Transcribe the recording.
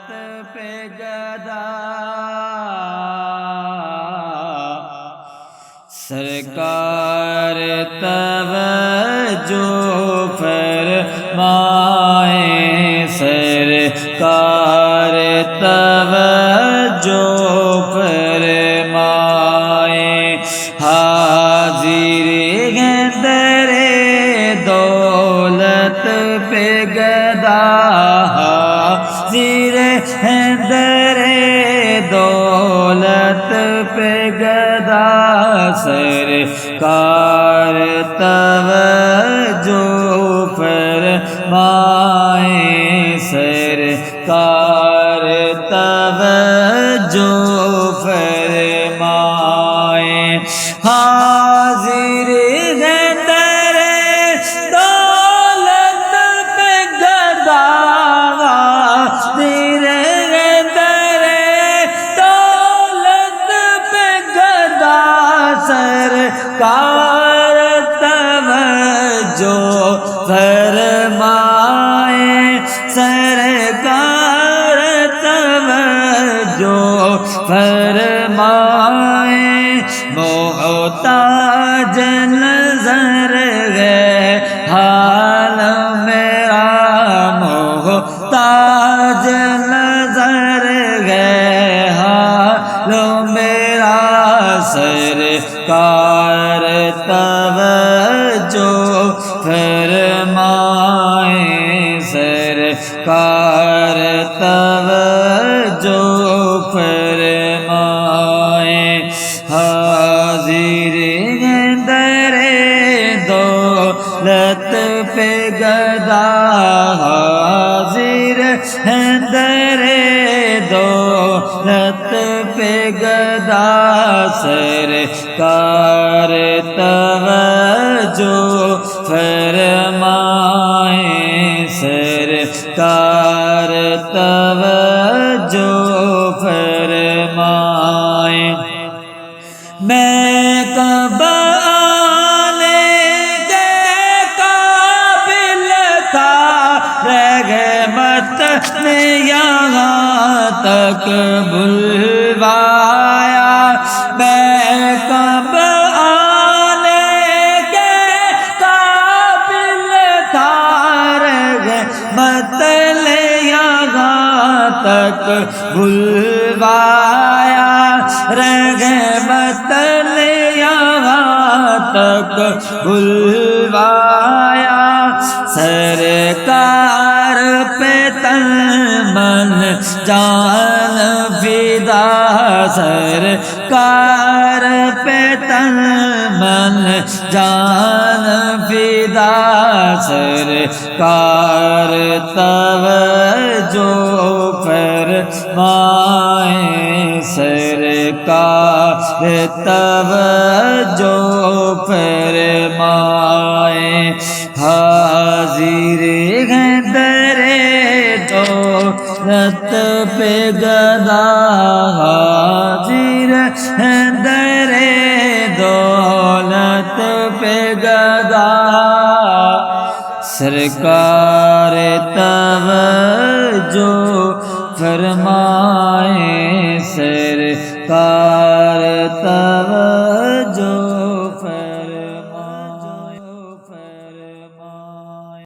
पे गदा सरकार तवज्जो फरमाए, सरकार तवज्जो फरमाए। हाजिर हैं दरे दौलत पे गदा, हाजिर हैं दरे दौलत पे गदा सरकार तवज्जो फरमाए, सरकार तवज्जो फरमाए। हाजिर हैं दरे दौलत पे गदा, हाजिर हैं दरे दौलत पे गदा सरकार तवज्जो फरमाए, सरकार तवज्जो फरमाए। मोहताज नज़र है हाल मेरा, मोहताज नज़र है हाल मेरा, सरकार तवज्जो फरमाए, सरकार तवज्जो फरमाए। हाजिर हैं दरे दौलत पे गदा, हाजिर हैं दरे दौलत पे गदा सरकार तवज्जो फरमाए, सरकार तवज्जो फरमाए। मैं कब आने के काबिल था, रहमत ने यहाँ तक बुलवाया। मैं कब आने के काबिल था, रहमत ने यहाँ तक बुलवाया, रहमत ने यहाँ तक बुलवाया। सरकार पे तन मन जान फिदा, सरकार पे तन मन जान फिदा, सरकार तवज्जो फरमाए, सरकार तवज्जो फरमाए। हाजिर हैं दरे दौलत पे गदा, हाजिर हैं दरे दौलत पे गदा सरकार